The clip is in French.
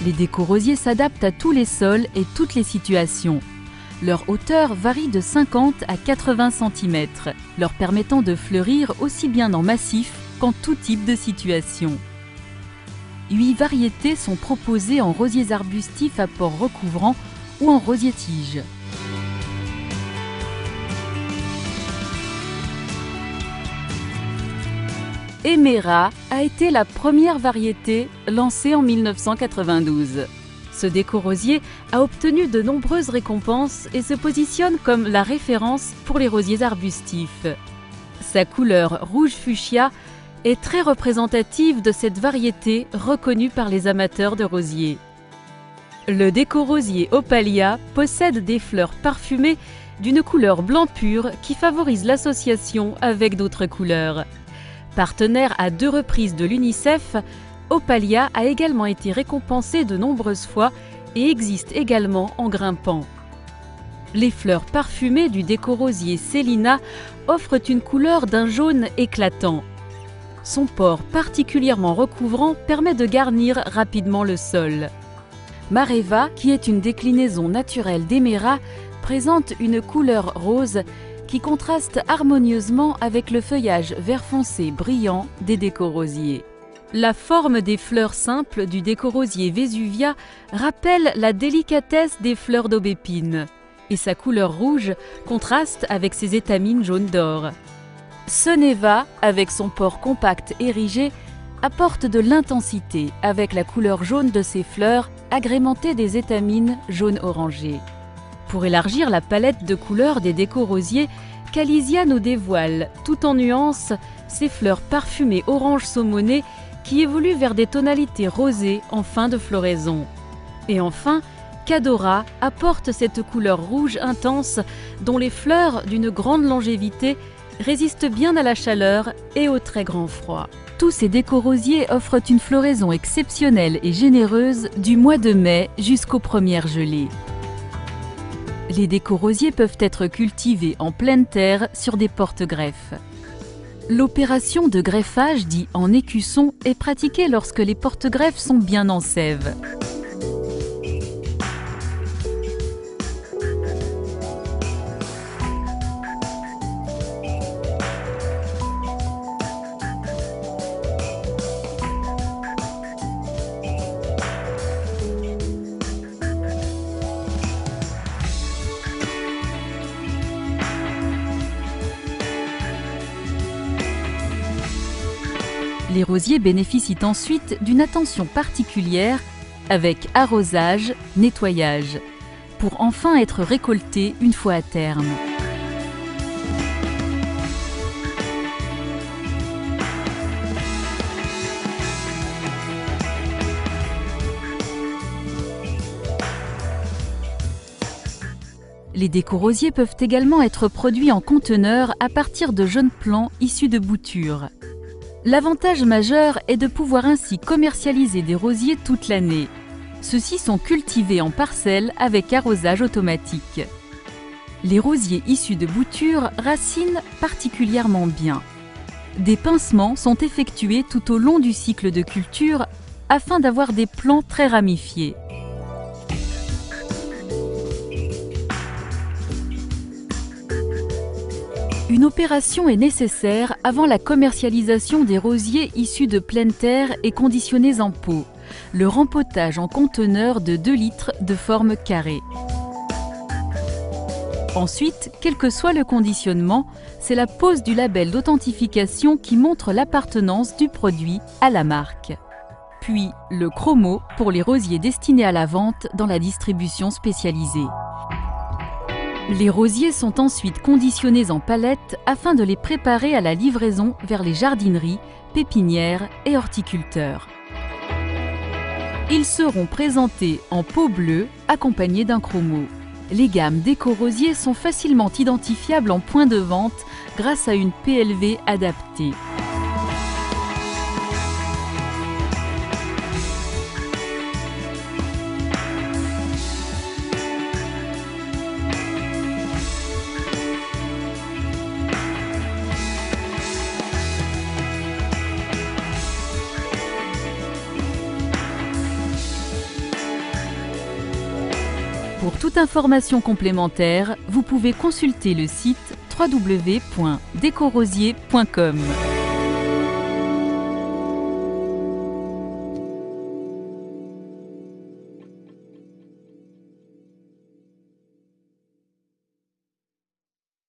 Les déco-rosiers s'adaptent à tous les sols et toutes les situations. Leur hauteur varie de 50 à 80 cm, leur permettant de fleurir aussi bien en massif qu'en tout type de situation. 8 variétés sont proposées en rosiers arbustifs à port recouvrant ou en rosier-tige. Emera a été la première variété lancée en 1992. Ce déco-rosier a obtenu de nombreuses récompenses et se positionne comme la référence pour les rosiers arbustifs. Sa couleur rouge fuchsia est très représentative de cette variété reconnue par les amateurs de rosiers. Le déco-rosier Opalia possède des fleurs parfumées d'une couleur blanc pur qui favorise l'association avec d'autres couleurs. Partenaire à 2 reprises de l'UNICEF, Opalia a également été récompensé de nombreuses fois et existe également en grimpant. Les fleurs parfumées du déco-rosier Selina offrent une couleur d'un jaune éclatant. Son port particulièrement recouvrant permet de garnir rapidement le sol. Mareva, qui est une déclinaison naturelle d'Emera, présente une couleur rose qui contraste harmonieusement avec le feuillage vert foncé brillant des déco-rosiers. La forme des fleurs simples du déco-rosier Vesuvia rappelle la délicatesse des fleurs d'aubépine et sa couleur rouge contraste avec ses étamines jaune d'or. Soneva, avec son port compact érigé, apporte de l'intensité avec la couleur jaune de ses fleurs agrémentée des étamines jaune orangé. Pour élargir la palette de couleurs des déco-rosiers, Calisia nous dévoile, tout en nuances, ses fleurs parfumées orange saumoné qui évoluent vers des tonalités rosées en fin de floraison. Et enfin, Cadora apporte cette couleur rouge intense dont les fleurs d'une grande longévité résistent bien à la chaleur et au très grand froid. Tous ces déco-rosiers offrent une floraison exceptionnelle et généreuse du mois de mai jusqu'aux premières gelées. Les déco-rosiers peuvent être cultivés en pleine terre sur des porte-greffes. L'opération de greffage, dit en écusson, est pratiquée lorsque les porte-greffes sont bien en sève. Les rosiers bénéficient ensuite d'une attention particulière avec arrosage, nettoyage, pour enfin être récoltés une fois à terme. Les déco-rosiers peuvent également être produits en conteneurs à partir de jeunes plants issus de boutures. L'avantage majeur est de pouvoir ainsi commercialiser des rosiers toute l'année. Ceux-ci sont cultivés en parcelles avec arrosage automatique. Les rosiers issus de boutures racinent particulièrement bien. Des pincements sont effectués tout au long du cycle de culture afin d'avoir des plants très ramifiés. Une opération est nécessaire avant la commercialisation des rosiers issus de pleine terre et conditionnés en pot, le rempotage en conteneur de 2 litres de forme carrée. Ensuite, quel que soit le conditionnement, c'est la pose du label d'authentification qui montre l'appartenance du produit à la marque. Puis le chromo pour les rosiers destinés à la vente dans la distribution spécialisée. Les rosiers sont ensuite conditionnés en palettes afin de les préparer à la livraison vers les jardineries, pépinières et horticulteurs. Ils seront présentés en pot bleu accompagnés d'un chromo. Les gammes déco-rosiers sont facilement identifiables en point de vente grâce à une PLV adaptée. Pour toute information complémentaire, vous pouvez consulter le site www.decorosier.com.